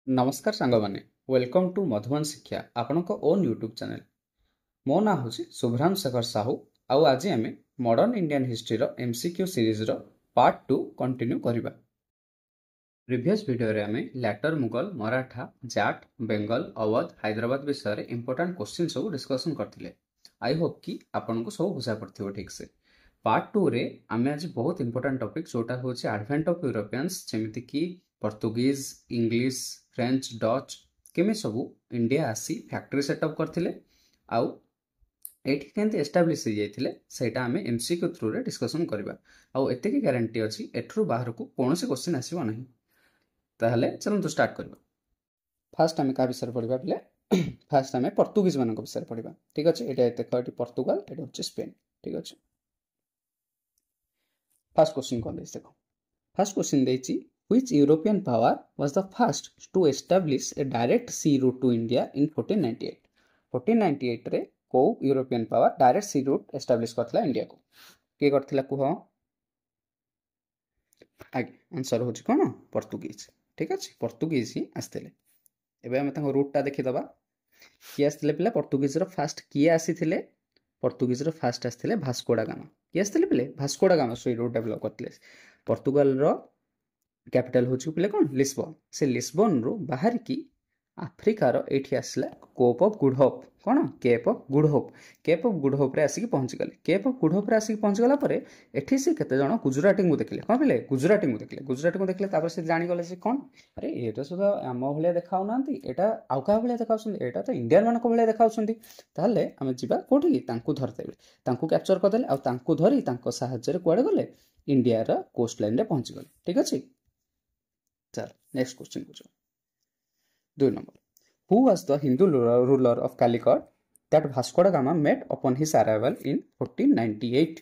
नमस्कार सांग माने वेलकम टू मधुबन शिक्षा आपण ओन यूट्यूब चैनल। मो ना हूँ शुभ्राम शेखर साहू। आउ आज आम modern Indian history MCQ series part 2 continue करबा। प्रीवियस वीडियो रे आमे लैटर मुगल मराठा जाट बेंगल अवध हैदराबाद विषय रे इंपोर्टेंट क्वेश्चन सब डिस्कशन करथिले। आई होप कि आपन को सब बुझा पड़थिबो ठीक से। पार्ट 2 रे आमे आज बहुत इंपोर्टेंट टॉपिक जोटा होछि एडवेंट ऑफ यूरोपियंस जेमिति कि पोर्तुगीज इंग्लिश फ्रेंच डच केमे सबू इंडिया आसी फैक्ट्री सेटअप करथिले आउ एठी केंते एस्टैब्लिश हो जाइथिले सेटा हमें एमसीक्यू थ्रू रे डिस्कशन करबा। आउ एते की गारंटी अछि एठरू बाहर को कोनोसी क्वेश्चन आसीबो नहीं। ताहले चलंतु स्टार्ट करबा। फर्स्ट हमें का विषय पढिबा बले फर्स्ट हमें पोर्तुगीज मानक विषय पढिबा। ठीक अछि एटा देखो एटी पोर्तुगाल एटा होछि स्पेन। ठीक अछि फर्स्ट क्वेश्चन कोन देस देखो। फर्स्ट क्वेश्चन देछि Which European power was the first to establish a direct sea route to India in 1498? 1498 रे को यूरोपियन पावर डायरेक्ट सी रूट एस्टाब्लिश करथला इंडिया को के करथला कुह आगे आंसर होछि कोन पोर्तुगीज। ठीक अछि पोर्तुगीज ही आस्थिले। एबे हम ताको रूट ता देखि दबा कि आस्थिले पिला पोर्तुगीज रो फर्स्ट किए आसीथिले पोर्तुगीज रो फर्स्ट आस्थिले भास्को डा गामा कि आस्थिले पिले भास्को डा गामा सो रूट डेवलप करथिले। पोर्तुगाल रो कैपिटल होछि पिले कोन लिस्बन से लिस्बन रो बाहर की अफ्रीका रो एठी आसला केप ऑफ गुड होप कोन Cape of Good Hope Cape of Good Hope रे आसी पहुंच गले। केप ऑफ गुड होप रे आसी पहुंच गला परे एठी से केते जण गुजराती को देखले कोन पिले गुजराती को देखले तापर से जानि गले से कोन अरे एटा सुदा आम भलिया देखाउ नांती एटा आउ का भलिया देखाउछन एटा तो इंडियन मान को भलिया देखाउछन। ताहले हम जिबा कोठी तांकू धरतेबे तांकू कैप्चर कर देले आ तांकू धरी तांको सहायता रे कोडे गले इंडिया रो कोस्ट लाइन रे पहुंच गले। ठीक अछि चल नेक्स्ट क्वेश्चन पूछो। 2 number who was the Hindu ruler of Calicut that Vasco da Gama met upon his arrival in 1498?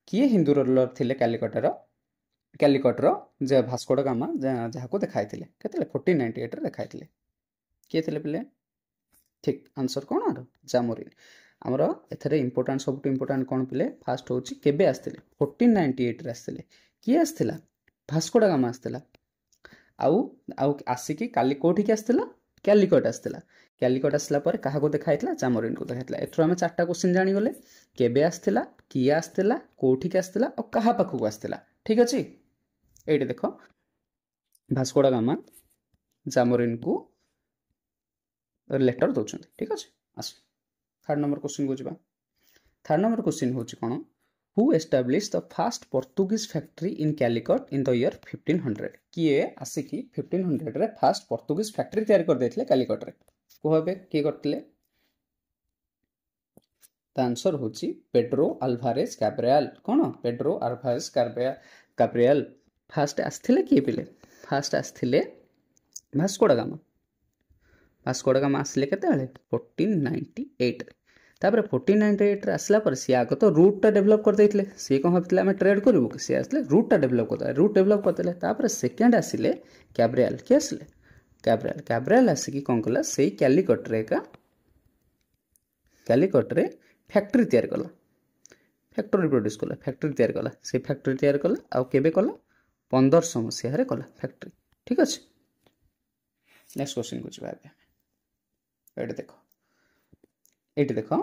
किए हिंदू रूलर थिले कैलिकट रो जे भास्को डा गामा जहा को देखाइथिले केतले 1498 रे देखाइथिले किए थिले पिले। ठीक आंसर कोन आरो जामोरिन। हमरो एथरे इंपोर्टेंट सबटु इंपोर्टेंट कोन पिले फर्स्ट होची केबे आस्थिले 1498 रे आस्थिले किए आस्थिला भास्को डा गामा आस्थिला आउ आउ आसिकी काली कोठी के आस्थिला कैलिकट आस्थिला। कैलिकट आसला पर काहा को देखाइतला जामोरिन को देखाइतला। एथरो हम चारटा क्वेश्चन जानि गले केबे आस्थिला किए आस्थिला कोठी के आस्थिला और काहा पाखु को आस्थिला। ठीक अछि एठी देखो भास्को डा गामा जामोरिन को लेटर दोछन। ठीक अछि आस थर्ड नंबर क्वेश्चन को जिबा। थर्ड नंबर क्वेश्चन होछि कोन Who established the first Portuguese factory in Calicut in the year 1500? किए आसिकी 1500 रे फर्स्ट पोर्तुगीज फैक्ट्री तैयार कर देथिले कैलिकट रे कोहबे के करथिले। द आंसर होछि पेड्रो अल्वारेज कैब्रियल कोन पेड्रो अल्वारेज कैब्रियल फर्स्ट आस्थिले किए पिले फर्स्ट आस्थिले भास्को डा गामा आसले केते बेले 1498 तापर 1498 रे आसला पर सी आगो तो रूट टा डेवलप कर देथिले सी कोन हबतिले हम ट्रेड करबो कि सी आसले रूट टा डेवलप करतले तापर सेकंड आसिले कैब्रियल के आसले कैब्रियल आसी कोन कला सेही कैलिकट रे फैक्ट्री तैयार कला फैक्ट्री प्रोड्यूस कला फैक्ट्री तैयार कला से फैक्ट्री तैयार कला आ केबे कला 1500 मसिया रे कला फैक्ट्री। ठीक अछि नेक्स्ट क्वेश्चन को जिबा एटी देखो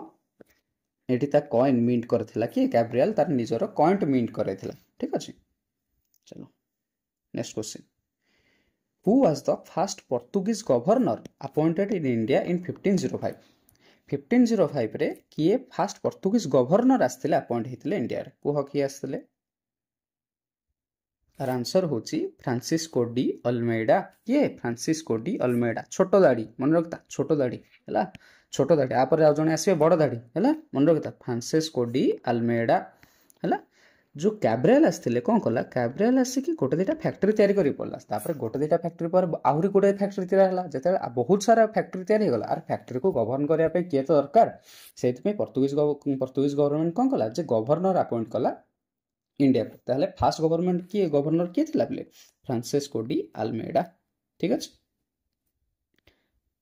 एटी ता कॉइन मिंट करथिला कि कैब्रियल तार निजरो कॉइन मिंट करैथिला। ठीक अछि चलो next question who was the first Portuguese governor appointed in India in 1505 रे किए फर्स्ट पोर्तुगीज गवर्नर आस्थिले अपॉइंट हेतिले इंडिया रे कोह कि आस्थिले। आर आंसर होछि फ्रांसिस्को डी अल्मेडा। किए फ्रांसिस्को डी अल्मेडा छोटो दाढ़ी मन रखता छोटो दाढ़ी हला छोटो दाढ़ी आ पर आ जने आसीबे बड़ दाढ़ी हला मन रखता फ्रांसिस्को डी अल्मेडा हला। जो कैब्रियल आस्थिले कोन कला कैब्रियल आसी कि गोटे दुटा फैक्ट्री तैयारी करि पड़ला तापर गोटे दुटा फैक्ट्री पर आहुरी गोटे फैक्ट्री तैयार हला जते बहुत सारा फैक्ट्री तैयारी गला आर फैक्ट्री को गवर्न करिया पे किए तो दरकार सेति में पोर्तुगीज गवर्नमेंट कोन कला जे गवर्नर अपॉइंट कला इंडिया को। ताहले फर्स्ट गवर्नर किए थिला बले फ्रांसिस्को डी अल्मेडा। ठीक अछि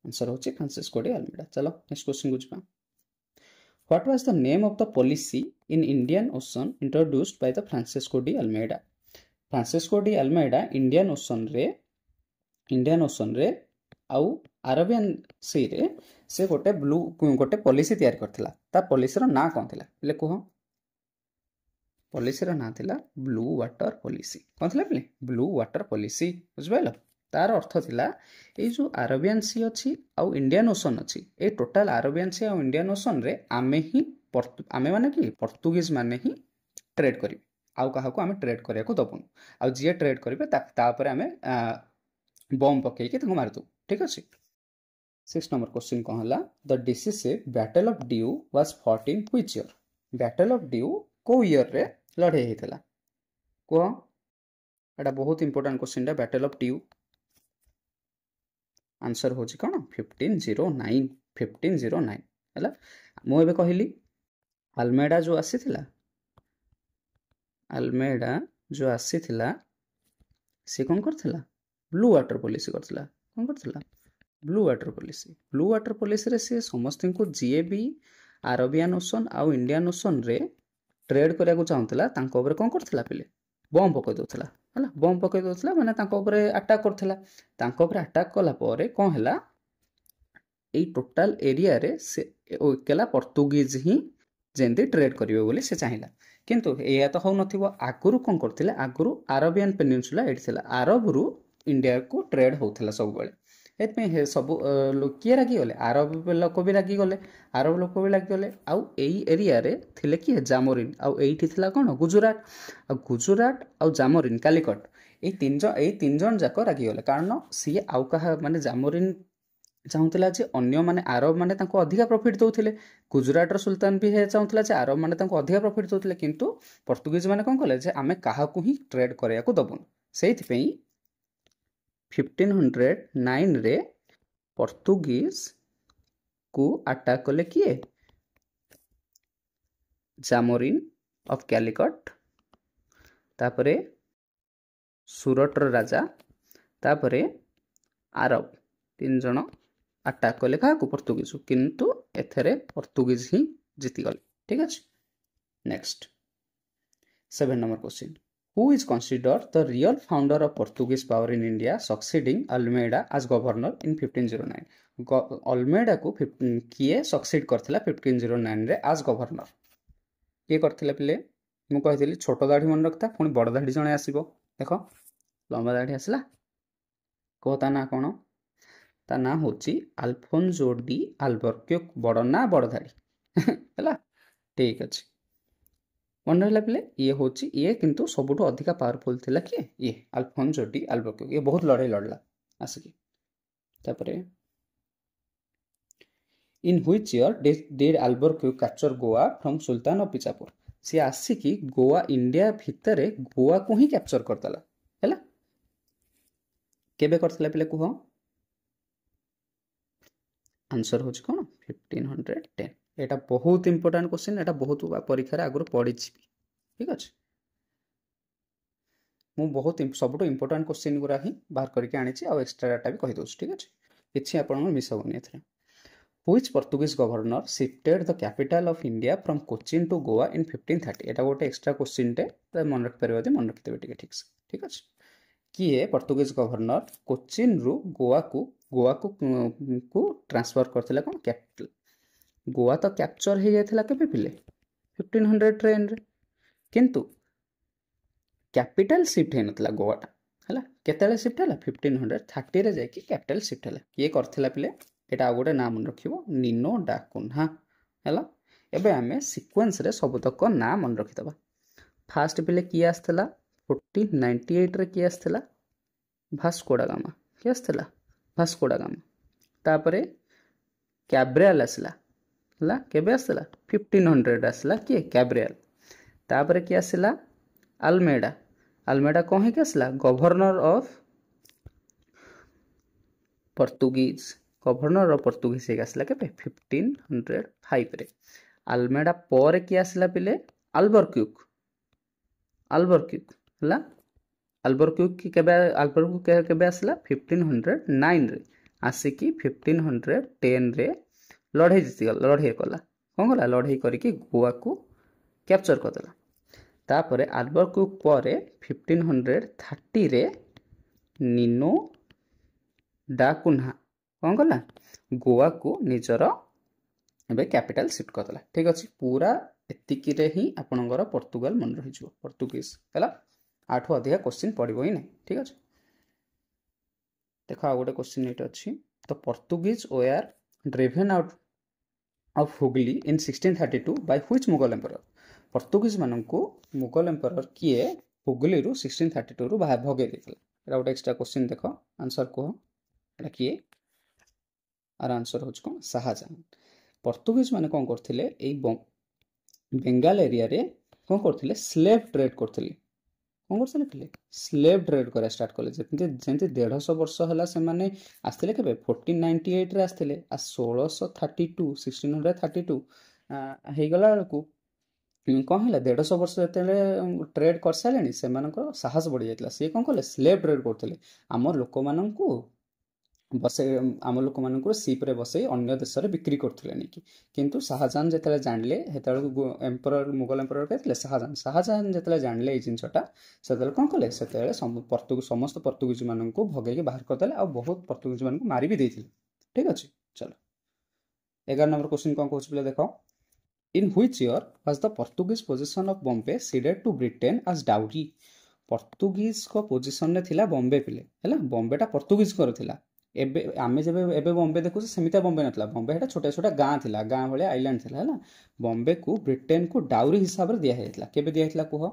आंसर होछि फ्रांसिस्को डी अल्मेडा। चलो नेक्स्ट क्वेश्चन को जिबा। What was the name of the policy in Indian Ocean introduced by the Francisco de Almeida? Francisco de Almeida Indian Ocean रे आउ अरेबियन सी रे से गोटे पॉलिसी तैयार करथिला ता पॉलिसी रो ना कोन थिला पिले कह पॉलिसी रो ना थिला ब्लू वाटर पॉलिसी कोन थिला पिले ब्लू वाटर पॉलिसी बुझबाइलो तार अर्थ थिला ए जो अरेबियन सी अछि आउ इंडियन ओशन अछि ए टोटल अरेबियन सी आउ इंडियन ओशन रे आमे माने कि पोर्तुगीज माने ही ट्रेड करिवे आउ काहाको आमे ट्रेड करिया को दबुन आउ जे ट्रेड करिवे ता ऊपर आमे बम पकई के ताको मार दउ ठीक अछि 6 नंबर क्वेश्चन कौन हला the decisive battle of due was fought in which year battle of due को ईयर रे लड़े हेतला को एटा बहुत इंपोर्टेंट क्वेश्चन टा बैटल ऑफ ड्यू आंसर होची कोन 1509 हला मु एबे कहिली अल्मेडा जो आसीथिला से कौन करथिला ब्लू वाटर पॉलिसी करथिला कौन करथिला ब्लू वाटर पॉलिसी रे से समस्त को जीए भी अरेबियन ओशन आउ इंडियन ओशन रे ट्रेड करिया को चाहुतला तांको ऊपर कौन करथिला पिले बम पकई दोथला हला बम पकई दोथला माने तांको ऊपर अटैक करथिला तांको ऊपर अटैक कला परे कौन हला ए टोटल एरिया रे से केला पोर्तुगीज ही जेंती ट्रेड करिवे बोली से चाहिला किंतु एया तो हो नथिबो आगुरु कोन करथिले आगुरु अरेबियन पेनिनसुला एठी थिला अरब रु इंडिया को ट्रेड होथला सब बेले एतमे हे सब किए रागी गले अरब लोक भी रागी गले अरब लोक भी रागी गले आउ एई एरिया रे थिले कि जामोरिन आउ एठी थिला कोन गुजरात आउ जामोरिन कालिकट ए तीन जन जाक रागी गले कारण सी आउ कहा माने जामोरिन चाहूला जे अन्य माने अरब माने तांको अधिका प्रॉफिट दउथिले गुजरात रो सुल्तान भी हे चाहूला जे अरब माने तांको अधिका प्रॉफिट दउथिले किंतु पोर्तुगीज माने कोन कले जे आमे काहा को ही ट्रेड करिया को दबुन सेहि पई 1509 रे पोर्तुगीज को अटैक कले किए जामोरिन ऑफ कैलिकट तापरे सूरत रो राजा तापरे अरब तीन जन अटैक कले क्या पोर्तुगीज किंतु एथरे पोर्तुगीज ही जीती गले ठीक अच्छे next 7 number question who is considered the real founder of Portuguese power in India succeeding Almeida as governor in 1509 Almeida को किए सक्सीड करथिला 1509 रे एज गवर्नर किए करथिला पिले मु कहितली छोट दाढ़ी मन रखता पुणी बड़ दाढ़ी जणे आसीबो देखो लंबा दाढ़ी आसला कहता ना कोन ता ना होची अल्फोंसो डी अल्बर्क्यो बड़ ना बड़ दाढ़ी हैला ठीक अछि मन रहला पिले ये होची ये किंतु सबुठो अधिका पावरफुल थिला कि ये अल्फोंसो डी अल्बर्क्यो ये बहुत लड़ाई लड़ला आसिकी तापरे in which year did Albuquerque capture Goa from sultan of Bijapur से आसिकी गोवा इंडिया भितरे गोवा को ही कैप्चर करतला हैला केबे करतला पिले कुह आंसर होची कोन 1510 एटा बहुत इंपोर्टेंट क्वेश्चन एटा बहुत परीक्षा रे आगुर पड़ी ठीक अछि मु बहुत सबटो इंपोर्टेंट क्वेश्चन गुरा ही बाहर करके आनी छी आ एक्स्ट्रा डाटा भी कहि दोछ ठीक अछि किछि आपण मिस होनी एथरे which Portuguese governor shifted the capital of India from Cochin to Goa in 1530 एटा गोटे एक्स्ट्रा क्वेश्चन टे मन रख परबे मन रखितबे ठीक अछि किए पोर्तुगीज गवर्नर कोचिन रु गोवा को ट्रांसफर करथिला कोन कैपिटल गोवा तो कैप्चर हे जायथिला केबे पिले 1500 ट्रेन रे किंतु कैपिटल शिफ्ट हे नतला गोवाटा हला केतेले शिफ्ट हला 1530 रे जाय कि कैपिटल शिफ्ट हला किए करथिला पिले एटा आ गोटे नाम रखिबो निनो डा कुन्हा हला एबे हमें सीक्वेंस रे सब तक नाम मन रखितबा फास्ट पिले किए आस्थला 1498 रे किए आस्थला भास्को डा गामा किए आस्थला भास्को डा गामा तापरे कैब्रियल आसला हला केबे आसला 1500 आसला किए कैब्रियल तापरे किए आसला अल्मेडा कौन है कि आसला गवर्नर ऑफ पोर्तुगीज एक आसला केबे 1505 रे अल्मेडा पर किए आसला पिले अल्बर्क्यूक हला अल्बर्क्यूक की केबे आसला 1509 रे आसिकी 1510 रे लड़ाई कला कौन कला लड़ाई करके गोवा को कैप्चर करदेला तापरे अल्बर्क्यूक परे 1530 रे निनो डा कुन्हा कौन कला गोवा को निजर एबे कैपिटल शिफ्ट करदेला ठीक अच्छे पूरा एतिकी रे ही आपणकर पोर्तुगाल मन रही पोर्तुगीज है आठू अधिका क्वेश्चन पड़ो ही ना ठीक अच्छे देख आ गोटे क्वेश्चन ये अच्छी तो Portuguese were driven out of Hooghly in 1632 by which Mughal emperor Portuguese मानक मुगल एम्परर किए हुगली रु 1632 रु भगे देथिला एटा गोटे एक्स्ट्रा क्वेश्चन देख आंसर कह एटा किए आर आंसर हो कौन शाहजहां पोर्तुगीज माने कौन करथिले एई बेंगाल एरिया रे कौन करथिले स्लेव ट्रेड करथिले कौन करथिले स्लेव ट्रेड करा स्टार्ट कले जेंति 150 वर्ष हला से माने आस्थिले केबे 1498 रे आस्थिले आ 1632 हे गला को कौन है 150 वर्ष जेते ट्रेड कर सारे से साहस बढ़ी जाता सी कौन कले स्लेव ट्रेड करते आम लोक मानू बसे आम लोक मान सीप्रे बसई अन्य देश में बिक्री करते नहीं किंतु शाहजहां जिते जानले एम्परर मुगल एम्परर कहते शाहजहां जिते जानले जिनटा से कौन कले से समस्त पोर्तुगीज मान भगेक बाहर करदे आ बहुत पोर्तुगीज मान मारी भी देते ठीक अच्छे चलो 11 नंबर क्वेश्चन कौन कहूँ देख In which year was the Portuguese possession of Bombay ceded to Britain as dowry? Portuguese को पोजिशन रे थिला बॉम्बे पिले हैला बॉम्बेटा पोर्तुगीज कर थिला एबे आमे जबे एबे बॉम्बे देखु सेमिता बॉम्बे नथला बॉम्बे हेटा छोटा छोटा गां थिला गां भले आइलैंड थिला हैला बॉम्बे को ब्रिटेन को डाउरी हिसाब रे दिया हेतला केबे दिया हेतला कुह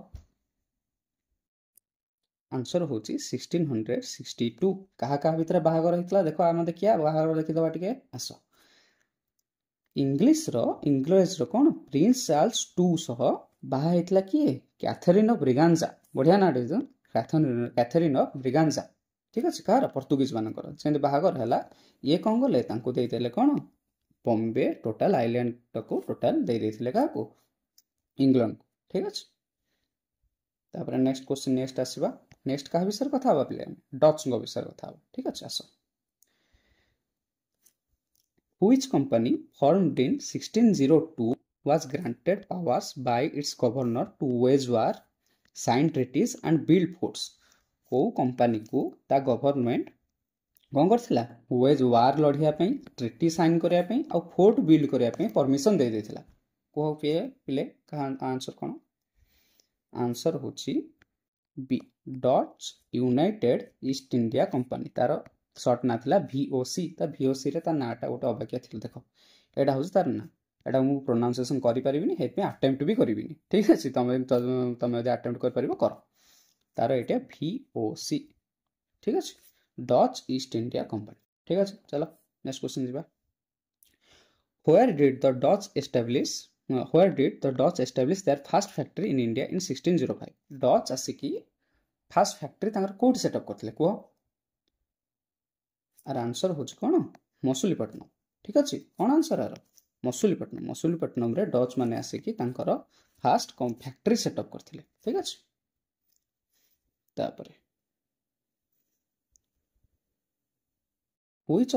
आंसर होची 1662 कहा कहा भीतर बाहागर हेतला देखो आमे देखिया बाहागर देखि दबा टिके आसो इंग्लिश कौन प्रिंस चार्ल्स टू सह बाहा हेतला किए कैथरीन ऑफ ब्रिगांजा बढ़िया ना कैथरीन ऑफ ब्रिगांजा ठीक अच्छे कह पोर्तुगीज मानकर जमी बाहागर है ये कौन गले देदेले कौन बॉम्बे टोटाल आइलैंड को टोटाल देदेले क्या इंग्लैंड ठीक अच्छे तापर नेक्स्ट क्वेश्चन नेक्स्ट आसवा नेक्स्ट क्या विषय कथा पे डच विषय कथा ठीक अच्छे आस Which company formed in 1602 was granted powers by its governor to wage war, sign treaties and build forts? को कंपनी को ता गवर्नमेंट कौन करथिला वेज वार लढ़िया पई ट्रीटी साइन करिया पई आ फोर्ट बिल्ड करिया पई परमिशन दे देथिला को पे पिले का आंसर कोन आंसर होची B Dutch United East India Company तार सर्ट ना थिला VOC ता VOC रे ता नाटा गोटे अबाकिया थिला देखो एटा होची तार ना एटा मु प्रोनाउंसिएशन करि परिबिनी हे पे अटेम्प्ट भी करिबिनी ठीक अछि तमे यदि अटेम्प्ट कर परिबो कर तार एटा VOC ठीक अछि डच ईस्ट इंडिया कंपनी ठीक अछि चलो नेक्स्ट क्वेश्चन जिबा Where did the Dutch establish their first factory in India in 1605 Dutch आसिकी फर्स्ट फैक्ट्री तांकर कोठी सेटअप करथिले को आर आंसर हो कौन मसूलीपट्टनम ठीक अच्छे कौन आंसर आर मसूलीपट्टनम रे डच माने आसिकी तांकर फास्ट फैक्ट्री सेटअप करथिले ठीक अच्छे तापरे which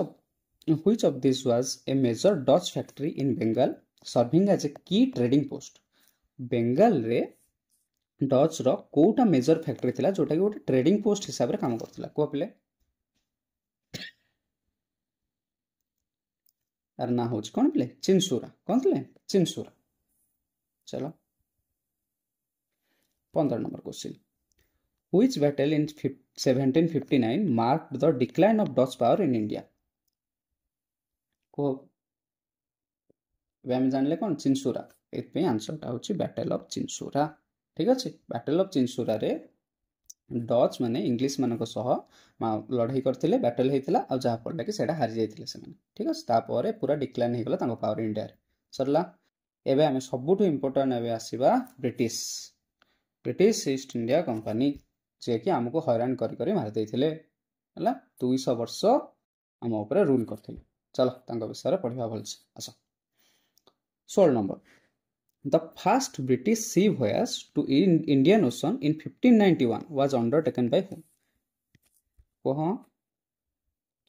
of this was a major Dutch factory in Bengal serving as a key trading post Bengal रे डच रो कोटा मेजर फैक्ट्री थिला जोटा कि गोटे ट्रेडिंग पोस्ट हिसाब रे काम करथिला को पिले यार ना हो कौन पिले चिनसुरा कौन थे चिनसुरा चलो 15 number question Which battle in 1759 marked the decline of Dutch power in India को वे हम जानले कौन चिनसुरा एत आंसर टा होची बैटल ऑफ चिनसुरा ठीक अच्छे बैटल ऑफ चिनसुरा रे डच माने इंग्लिश मानक सह लड़ाई करथिले बैटल हेतिला आ जहा पड़ला कि सेटा हारि जाइथिले से माने ठीक अछि तापर पूरा डिक्लाइन हे गला तांको पावर इंडिया रे सरला एबे हमें सबुठु इंपोर्टेंट एबे आसीबा ब्रिटिश ईस्ट इंडिया कंपनी जे कि हमको हैरान करी करी मार देथिले हला 200 वर्ष हम ऊपर रूल करथिले चलो तांको विषय रे पढिबा भलसे आसो 16 number The first British sea voyage to Indian Ocean in 1591 was undertaken by whom? कह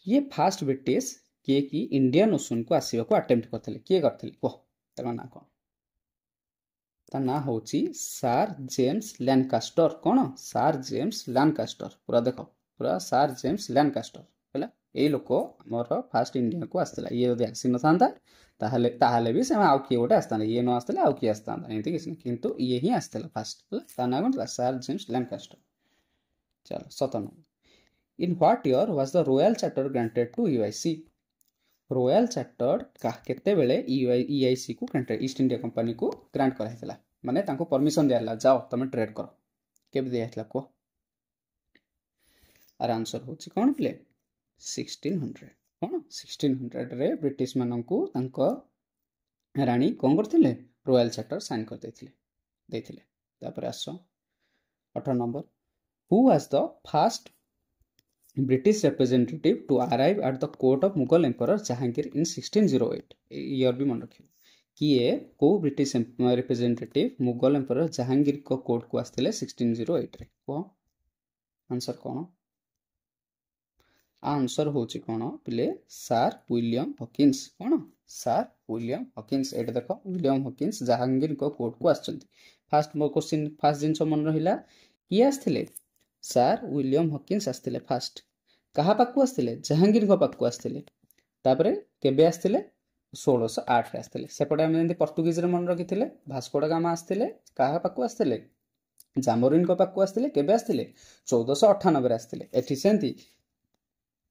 किए फास्ट ब्रिटिश किए कि इंडियन ओशन को आसीबा को अटेम्प्ट करथिले किए करथिले कह तार ना कौन तार ना होची सर जेम्स लैनकास्टर कौन सर जेम्स लैनकास्टर पूरा देखो पूरा सर जेम्स लैनकास्टर हैला ये लोक आमर फास्ट इंडिया को आसला ये जब आसी ना ताहले भी से आउ किए गोटे आसता ये न आसते आउ किए आसता एमती किसी किंतु ये ही आसला फास्ट ता ना कौन सर जेम्स लैंकास्टर। चलो 7 number in what year was the royal charter granted to UIC royal charter केते बेले ईआईसी को ग्रांटेड ईस्ट इंडिया कंपनी को ग्रांट कराइला माने तांको परमिशन दियाला जाओ तुम ट्रेड करो केबे दियाला को आर आंसर होची कोन प्ले 1600 कोन 1600 रे ब्रिटिश माननकु तांको रानी कोन करथिले रॉयल चार्टर साइन कर देथिले तापर आसो 18 number who was the first British representative to arrive at the court of Mughal Emperor Jahangir in 1608 year भी मन रखियो किए को British representative Mughal emperor Jahangir को कोर्ट को आस्ते 1608 रे को आंसर कोन आंसर होची कोन पिले सर विलियम हॉकिंस कोन सर विलियम हॉकिंस एटा देखो विलियम हॉकिंस जहांगीर को कोर्ट को आछंती फर्स्ट मो क्वेश्चन फर्स्ट जिंस मन रहिला किए आस्थिले सर विलियम हॉकिंस आस्थिले फर्स्ट कहा पाकु आस्थिले जहांगीर को पाकु आस्थिले तापरे केबे आस्थिले 1608 रे आस्थिले सेपटे हम जेंति पोर्तुगीज रे मन रखिथिले भास्को डा गामा आस्थिले कहा पाकु आस्थिले जामोरिन को पाकु आस्थिले केबे आस्थिले 1498 रे आस्थिले एठी सेंति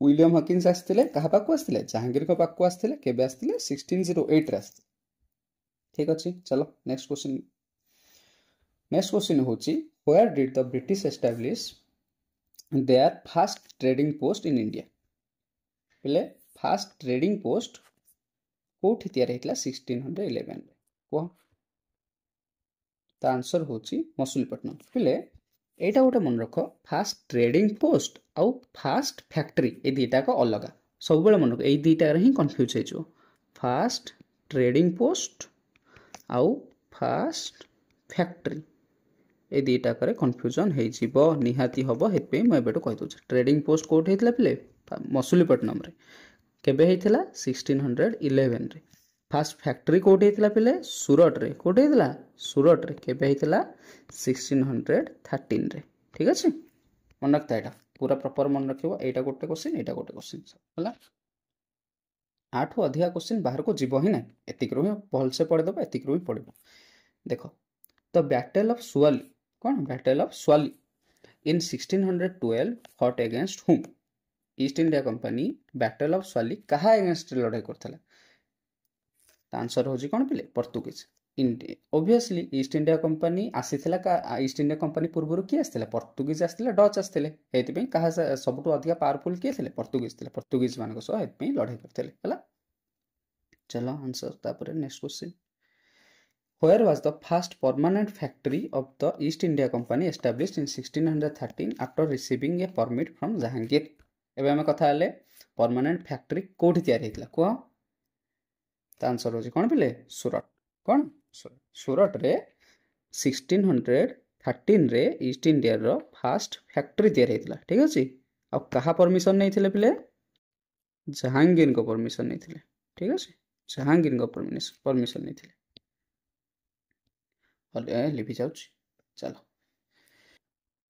विलियम हॉकिंस आस्थिले कहा पाकु आस्थिले जहांगीर को पाकु आस्थिले केबे आस्थिले 1608 रे आस्थिले ठीक अछि। चलो नेक्स्ट क्वेश्चन होची where did the British establish their first trading post in India पहले first trading post कोठी तैयार हेतला 1611 रे को ता आंसर होची मसूलीपट्टनम पहले एटा गोटे मन रख फास्ट ट्रेडिंग पोस्ट आउ फास्ट फैक्ट्री ए दुटा को अलग सब बेले मन रख ए दुटा रे ही कंफ्यूज हे जो फास्ट ट्रेडिंग पोस्ट आउ फास्ट फैक्ट्री ए दुटा करे कन्फ्यूजन हो जीवो निहाती हबो हेपे म एबेटो कहि दोछ ट्रेडिंग पोस्ट कोट हेतला पिले मसूलीपट्टनम रे केबे हेतला 1611 रे फास्ट फैक्ट्री कोट हेतला पिले सूरत रे कोट हेतला सूरत रे केबे हेतला 1613 रे ठीक अछि मन रखता एटा पूरा प्रॉपर मन रखिबो एटा गोटे क्वेश्चन होला आठो अधिका क्वेश्चन बाहर को जीवो ही ना एतिक रो भल से पढ़ दबो एतिक रो पढ़बो देखो द बैटल ऑफ सुआली कौन battle of Swally in 1612 fought against whom East India Company battle of Swally कहा अगेंस्ट लड़ाई करथला आंसर होजी कोन पिले Portuguese obviously East India Company आसीथिला का ईस्ट इंडिया कंपनी पूर्वरु की आस्थिला पोर्तुगीज आस्थिला डच आस्थिले हेति पे कहा सबटु अधिक पावरफुल के थिले पोर्तुगीज मानको सो हेति पे लड़ाई करथले हला चलो आंसर तापर next question Where was the first permanent factory of the East India Company established in 1613 after receiving a permit from Jahangir? एबे हम कथा हले परमानेंट फैक्ट्री कोठी तयार हेतला को त आंसर होजी कोन पिले सूरत कोन सूरत रे 1613 रे east India row first factory तयार हेतला ठीक अछि अब कहा परमिशन नै थिले पिले जहांगीर को परमिशन नै थिले ठीक अछि जहांगीर को परमिशन नै थिले लिखी जाऊँ चलो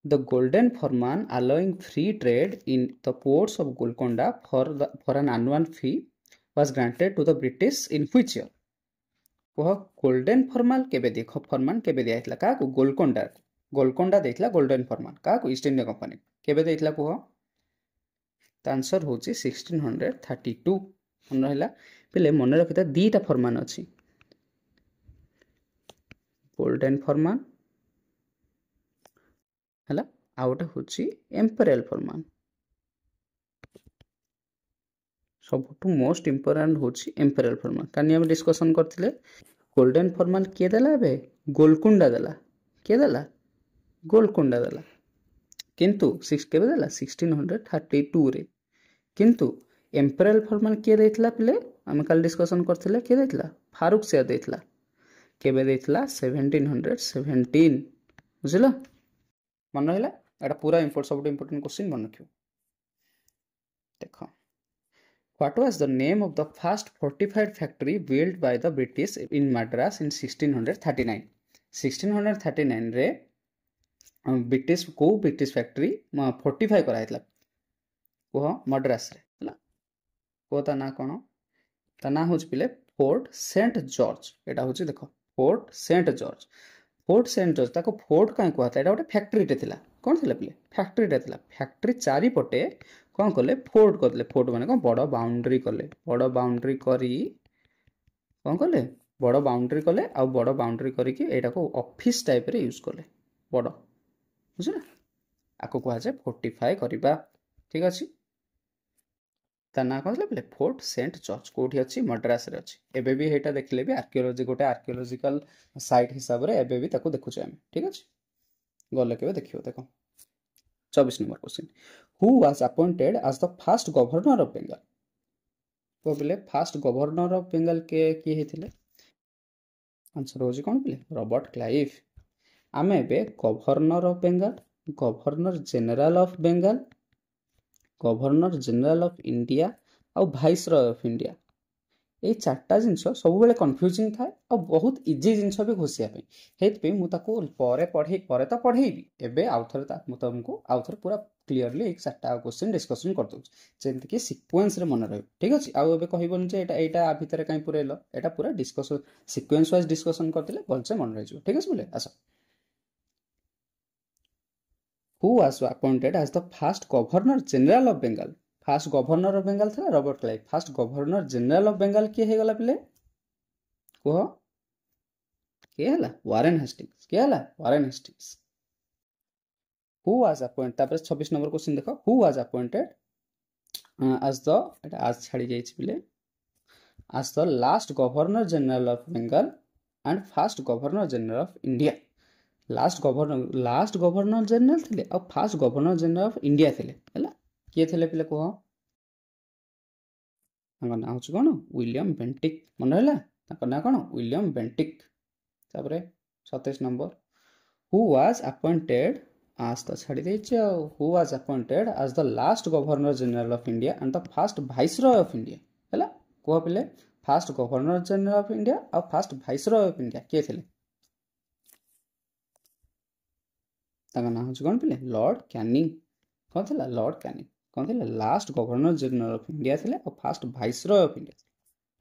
the golden farman allowing free trade in the ports of Golconda for an annual fee was granted to the British in which year वह गोल्डन फॉरमान केबे देखो फॉरमान केबे दिया इतला का गोलकोंडा देइतला गोल्डन फॉरमान का ईस्ट इंडिया कंपनी केबे देइतला को त आंसर होची 1632 मन रहला पहिले मन रखिता दीटा फॉरमान अछि गोल्डन फॉरमान हला आउटा होची इंपीरियल फॉरमान सबटू मोस्ट इंपोर्टेंट होची इंपीरियल फॉरमान कानी हम डिस्कशन करथिले गोल्डन फॉरमान के देला बे गोलकुंडा देला के देला गोलकुंडा देला किंतु 6 केबे देला 1632 रे किंतु इंपीरियल फॉरमान के देथला पले हम कल डिस्कशन करथिले के देथला फारूक से देथला केबे देथला 1717 बुझला मन रहला एटा पूरा सबटू इंपोर्टेंट क्वेश्चन मन रखियो देखो What was the name of the first fortified factory built by the British in Madras in 1639? 1639 रे ब्रिटिश फैक्ट्री फोर्टिफाई करा हेतला को मद्रास रे हला को ता ना कौन ता ना हूँ पिले फोर्ट सेंट जॉर्ज एटा हूँ देख Fort Saint George Fort Saint George ताको फोर्ट कहीं कहता है गोटे फैक्ट्रीटे थिला कौन थिला पिले फैक्ट्रीटे थिला फैक्ट्री चारिपटे कौन कले फोर्ट करले फोर्ट माने कौन बड़ बाउंड्री कले बड़ बाउंड्री करी कौन कले बड़ बाउंड्री कले आ बड़ बाउंड्री करके एटा को ऑफिस टाइप रे यूज कले बड़ बुझला आको कहा जाए फोर्टिफाई करबा ठीक अछि ता ना कौन पिले फोर्ट सेंट जॉर्ज कोठी अछि मद्रास रे अछि एबे भी हेटा देखले भी आर्कियोलॉजी गोटे आर्कियोलॉजिकल साइट हिसाब रे एबे भी ताको देखु हम ठीक अछि गले केबे देखियो देखो 24 number question who was appointed as the first governor of Bengal तो पिले फर्स्ट गवर्नर ऑफ बंगाल के की हेथिले आंसर होजी कोन पिले रॉबर्ट क्लाइव आमे एबे governor of Bengal governor general of Bengal governor general of India और वाइसरॉय ऑफ इंडिया ये चार्टा जिनस सब बेले कन्फ्यूजिंग थाए और बहुत इजी जिनस भी घोषिया पे मुझे पढ़े पर तो पढ़ेबी एबे आउ थे तुमको आउ थे पूरा क्लीयरली एक चार्टा क्वेश्चन डिस्कसन कर दूँ जमीक सिक्वेन्स मन रही ठीक अच्छे आउ ए कहबन यहाँ भितर कहीं पुरेल यहाँ पूरा डिस्कसन सिक्वेन्स वाइज डिस्कसन करते भलसे मन रही ठीक अच्छे बोले आस who was appointed as the first governor general of Bengal first governor of Bengal था Robert Clive first governor general of Bengal किए हे गला पिले कह किए हला वारेन हेस्टिंग्स किए हला Warren Hastings who was appointed तापर 26 नंबर क्वेश्चन देखो who was appointed as the आज छाड़ी जाई पिले as the last governor general of Bengal and first governor general of India last governor general थिले और first governor general of India थिले हला किए थिले पिले कह ना हूँ कौन विलियम बेंटिक मन रहा ना कौन विलियम बेंटिक तापर 27 नंबर हु वाज अपॉइंटेड आज तो छाड़ी देछि who was appointed as the last governor general of India and the first viceroy of India हला कह पिले first governor general of India और फर्स्ट वाइसरॉय ऑफ इंडिया किए थिले ना हूँ कौन पिले लॉर्ड कैनिंग कौन थिला लॉर्ड कैनिंग कौन थिला last governor general of India थिले और फर्स्ट वाइसरॉय ऑफ इंडिया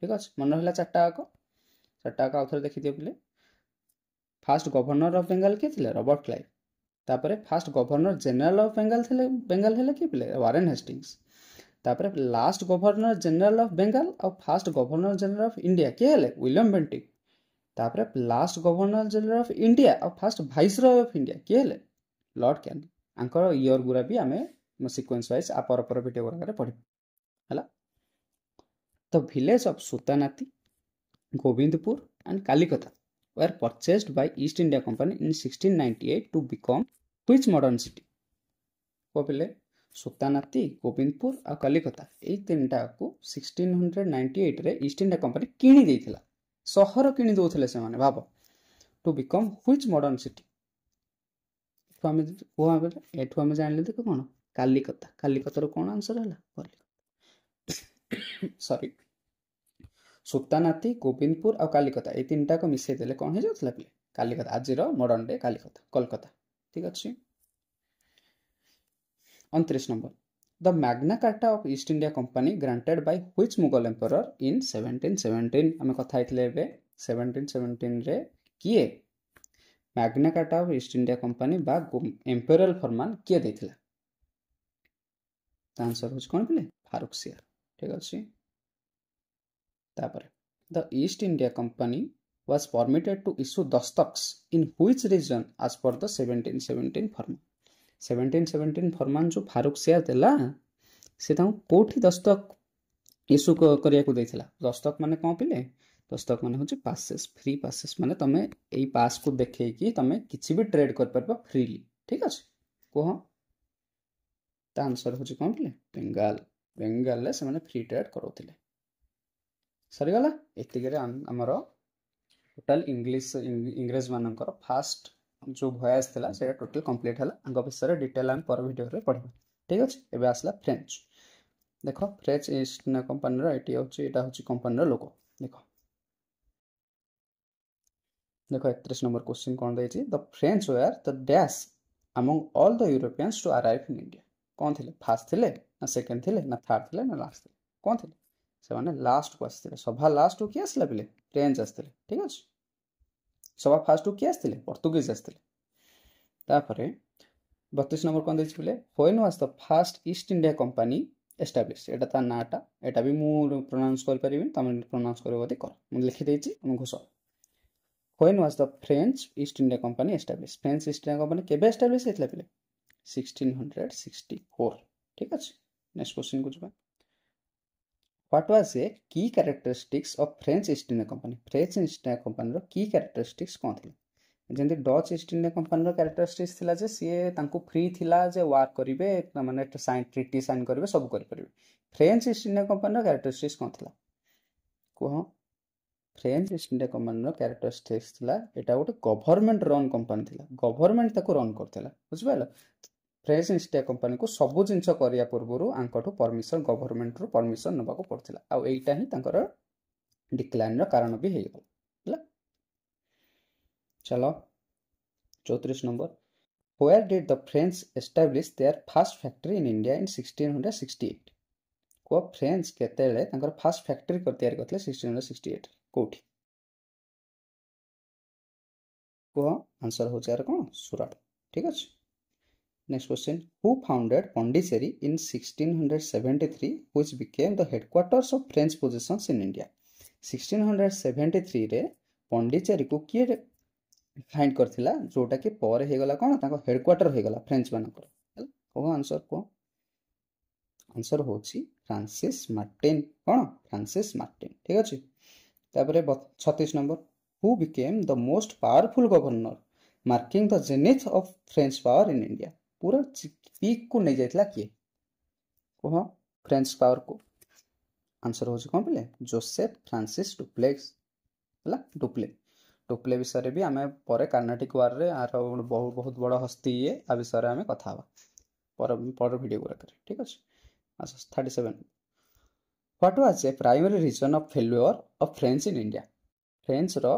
ठीक अच्छे मन रहा चार्टा आउ थे देखी दियो पिले फर्स्ट गवर्नर ऑफ बंगाल किए थिले रॉबर्ट क्लाइव तापर first governor general of Bengal थिले किए पिले वारेन हेस्टिंग्स तापर last governor general of Bengal और first governor general of India किए हले विलियम बेंटिक तापर last governor general of India और फर्स्ट वाइसरॉय ऑफ इंडिया किए हले लॉर्ड कैनिंग आंकर ईयर गुरा भी आमे सीक्वेंस वाइज पर वीडियो गुरा पढ़ है the village of Sutanuti Govindpur and Kalikata were purchased by East India Company in 1698 to become which modern city को पिले सुतानाती गोविंदपुर और कलिकता ये तीनटा को 1698 रे ईस्ट इंडिया कंपनी किणी देथिला शहर किणी दोथिले से माने भाबो to become which modern city एठू आमे जानले देखो कोन कालिकता कालिकता रो कोन आंसर हला कालिकता सॉरी सुतानाती गोविंदपुर और कालिकता ये तीनटा को मिसई देले कौन हो जाउथला पिले कालिकता आज मॉडर्न डे कालिकता कोलकाता ठीक अच्छे 29 number the Magna Carta of East India Company granted by which Mughal emperor in 1717 हमें कथा आइतले एबे 1717 रे किए Magna Carta of East India Company बा एम्पेरियल फरमान किए देथिला आंसर होच कोन पिले फारूक सियार ठीक अच्छे तापर the east India company was permitted to issue dastaks in which region as per the 1717 फरमान 1717 फरमान जो फारूक सियार देला से ताऊ कोठी दस्तक इशू करिया को देथिला दस्तक माने कोन पिले दस्तक माने होची पासेस फ्री पासेस माने तमे एई पास को देखै कि तमे किछि भी ट्रेड कर परबा फ्रीली ठीक अछि कोह ता आंसर होची कोन पिले बेंगाल ले से माने फ्री ट्रेड करोथिले सरीगला एतिगरे हमर टोटल इंग्रेज मानकर फास्ट जो वॉयस थिला से टोटल कंप्लीट हला अंग विषय डिटेल हम पर वीडियो रे पढबा ठीक अछि एबे आसला फ्रेंच देखो फ्रेंच ईस्ट इंडिया कंपनी रो एटी होची एटा होची कंपनी रो लोगो देखो 31 नंबर क्वेश्चन कोन दै छी the French were the dash among all the Europeans to arrive in India कोन थिले फर्स्ट थिले ना सेकंड थिले ना थर्ड थिले ना लास्ट थिले कोन थिले से माने लास्ट को आसते सभा लास्ट को किए आसला पिले फ्रेंच आसते ठीक अच्छे सभा फास्ट को किए आसते पर्तुगीज आसते 32 नंबर कौन देखिए पिले when was the first east India company establish एटा ता नाटा एटा भी मु प्रोनाउंस कर परिबिन तमे प्रोनाउंस करबो दे कर मु लिखि देछि हम Ghosh when was the French East India company establish French East India company केबे एस्टाब्लिश हेतला पिले 1664 ठीक अछि नेक्स्ट क्वेश्चन को जबा What was a key characteristics of French East India Company? French East India Company row key characteristics कौन थी जेंति Dutch east India Company रो characteristics थिला जे सीए तांको फ्री थिला जे वार करिवे माने साइन ट्रीटी साइन करिवे सब करि परिवे फ्रेंच ईस्ट इंडिया कंपनी रो characteristics कौन थिला कोह फ्रेंच ईस्ट इंडिया कंपनी रो characteristics थिला एटा गोटे गवर्नमेंट रन कंपनी थिला गवर्नमेंट ताको रन करथिला बुझिबाला फ्रेंच ईस्ट इंडिया कंपनी को सब जिनस करिया पूर्वरु आंकटू परमिशन गवर्नमेंट रो परमिशन नबा को पड़थिला आ एटा ही तांकर डिक्लाइन रो कारण भी हे गेला चलो 34 number Where did the French establish their first factory in India in 1668 को फ्रेंच केतेले तांकर फर्स्ट फैक्ट्री कर तयार करथले 1668 कोठी को आंसर हो जाय कोन सुरत ठीक अछि Next question. Who founded Pondicherry in 1673, which became the headquarters of French possessions in India? 1673 रे पॉन्डिचेरी को किए फाइंड करथिला जोटा कि पर हे गला कोन ताको हेडक्वार्टर हे गला फ्रेंच मानकर को आंसर को आंसर होची फ्रांसिस मार्टिन कोन फ्रांसिस मार्टिन ठीक अछि तापरे 36 number Who became the most powerful governor marking the zenith of French power in India? पूरा पीक को नहीं जाइतला किए कोह फ्रेंच पावर को आंसर हो कौन पे जोसेफ फ्रांसिस डुप्लेक्स हला डुप्ले विषय रे भी आमे परे कार्नाटिक वार रे आर बहुत बड़ हस्ती ये आ विषय रे आमे कथा हवा पर वीडियो गुरा करे ठीक अछि अच्छा 37 what was a primary reason of failure of French in India French रो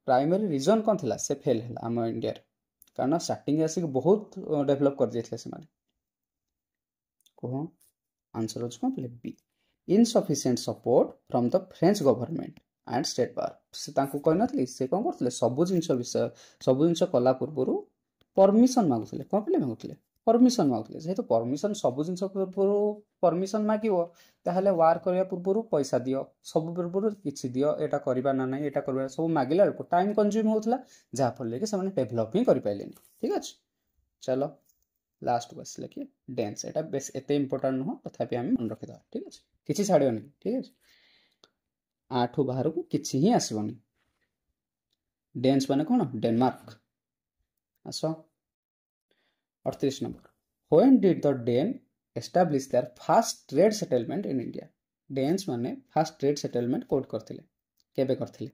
प्राइमरी रीजन कोन थिला से फेल हला हम इंडिया रे कारण स्टार्टिंग आसिक बहुत डेवलप कर दिए से कह आंसर हो कौन पे B insufficient support from the French government and state power से तांको कहि नथली से कोन करथले सब जिंस विषय सब जिंस कला पूर्व परमिशन मागुथले कोन पे मागुथले परमिशन मागुथले जेहेतु परमिशन सब जिंस पूर्व परमिशन मागिवो ताहले वार करिया पूर्व पैसा दियो सब पूर्व किछि दियो एटा करबा ना नै एटा करबा सब मागिला टाइम कंज्यूम होतला जा फले के सामने डेवलप ही करि पाइलेनी ठीक अछि चलो लास्ट को आसले कि डांस एटा बेस एते इंपोर्टेंट न तथापि हम मन रखिदा ठीक अछि किछि छाडियोनी ठीक अछि 8 बाहर को किछि ही आसीबोनी डांस माने कोन डेनमार्क आसो 38 number When did the Danes establish their first trade settlement in India? Danes माने first trade settlement कोड करथिले केबे करथिले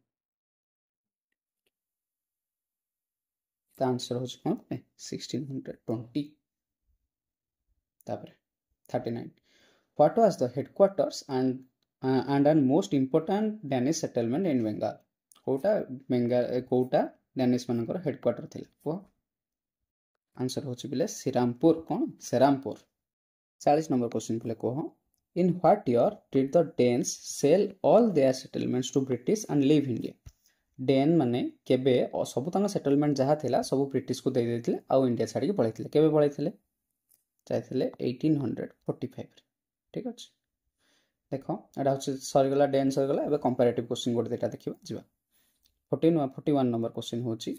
ता आंसर हो कोन 1620 तापर 39 What was the headquarters and most important Danish settlement in Bengal कोटा Danish मानकर हेडक्वार्टर थिले को आंसर होची बिले श्रीरामपुर कोन श्रीरामपुर 40 नंबर क्वेश्चन पिले को in what year did the Danes sell all their settlements to British and leave India डेन माने केबे सब तांग सेटलमेंट जहा थिला सब ब्रिटिश को दे देथिले आ इंडिया छाडी के पळैथिले केबे पळैथिले चाइथिले 1845 ठीक अछि देखो एडा होची सरी गला डेन सरी गला एबे कंपैरेटिव क्वेश्चन गोटे देटा देखिबा जिबा 41 नंबर क्वेश्चन होची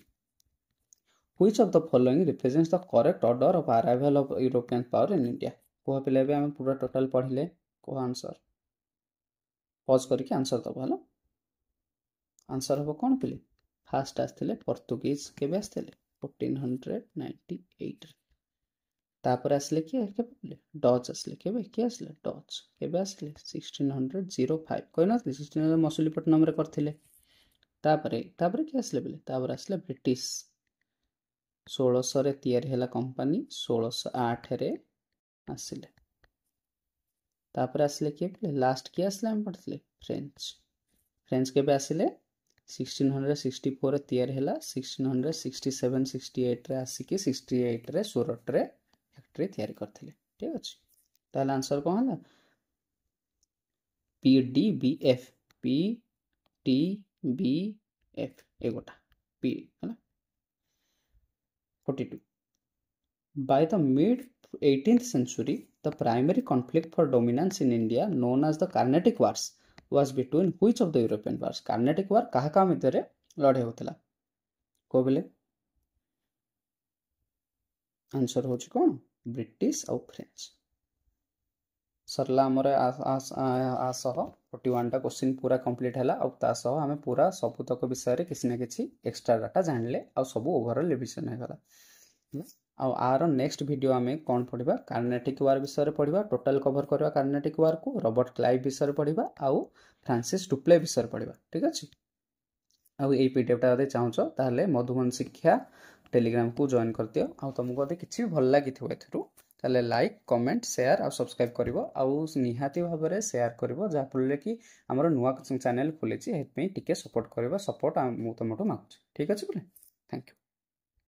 Which of the following represents the correct order of arrival of European power in India? कोह पिले भी हमें पूरा टोटल पढ़िले कोह आंसर पॉज करके आंसर दबो हला आंसर हो कौन पिले फास्ट आस्थिले पोर्तुगीज केबे आस्थिले 1498 तापर आसले के पिले डच आसले केबे के आसले डच केबे आसले 1605 कोइ नथि 1600 मसुलीपट्टनम रे करथिले तापर के आसले पिले तापर आसले ब्रिटिश 1600 रे तैयारी हैला कंपनी 1608 रे आसिले तापर आसिले के लास्ट के आसिले हम पढ़थिले फ्रेंच के बे आसिले 1664 रे तैयारी हैला 1667 68 रे आसी के 68 रे सूरत रे फैक्ट्री तैयारी करथिले ठीक अछि ताले आंसर कोन हला PDBF ए गोटा P है 42. By the mid 18th century, the primary conflict for dominance in India, known as the Carnatic Wars, was between which of the European wars? Carnatic War कहा का मितरे लड़े होतला को बेले आंसर होची कोन ब्रिटिश और फ्रेंच सरला हमरे आसह 41 टा क्वेश्चन पूरा कंप्लीट हैला और ता सह हमें पूरा सबुतक विषय रे किसी ना किसी एक्स्ट्रा डाटा जानले और सब ओवरऑल रिवीजन है गला आर नेक्स्ट वीडियो आम कौन पढ़ा कार्नेटिक वार विषय पढ़ा टोटाल कवर करवा कार्नेटिक वार को रॉबर्ट क्लाइव विषय पढ़ा आउ फ्रांसिस टुप्ले विषय पढ़ा ठीक अच्छे आउ ये पीडीएफटा जब चाहूच ताहले मधुबन शिक्षा टेलीग्राम को जॉइन कर दियो आउ तुमको जब किसी भी भल लगी ताहले लाइक कमेंट शेयर और सब्सक्राइब करिवो आउ निहाती भाव में शेयर करिवो जहाँफल कि आमर नुआ चैनल खोली टिके सपोर्ट करिवो सपोर्ट मु तुमठू मागुची ठीक अच्छे बोले थैंक यू।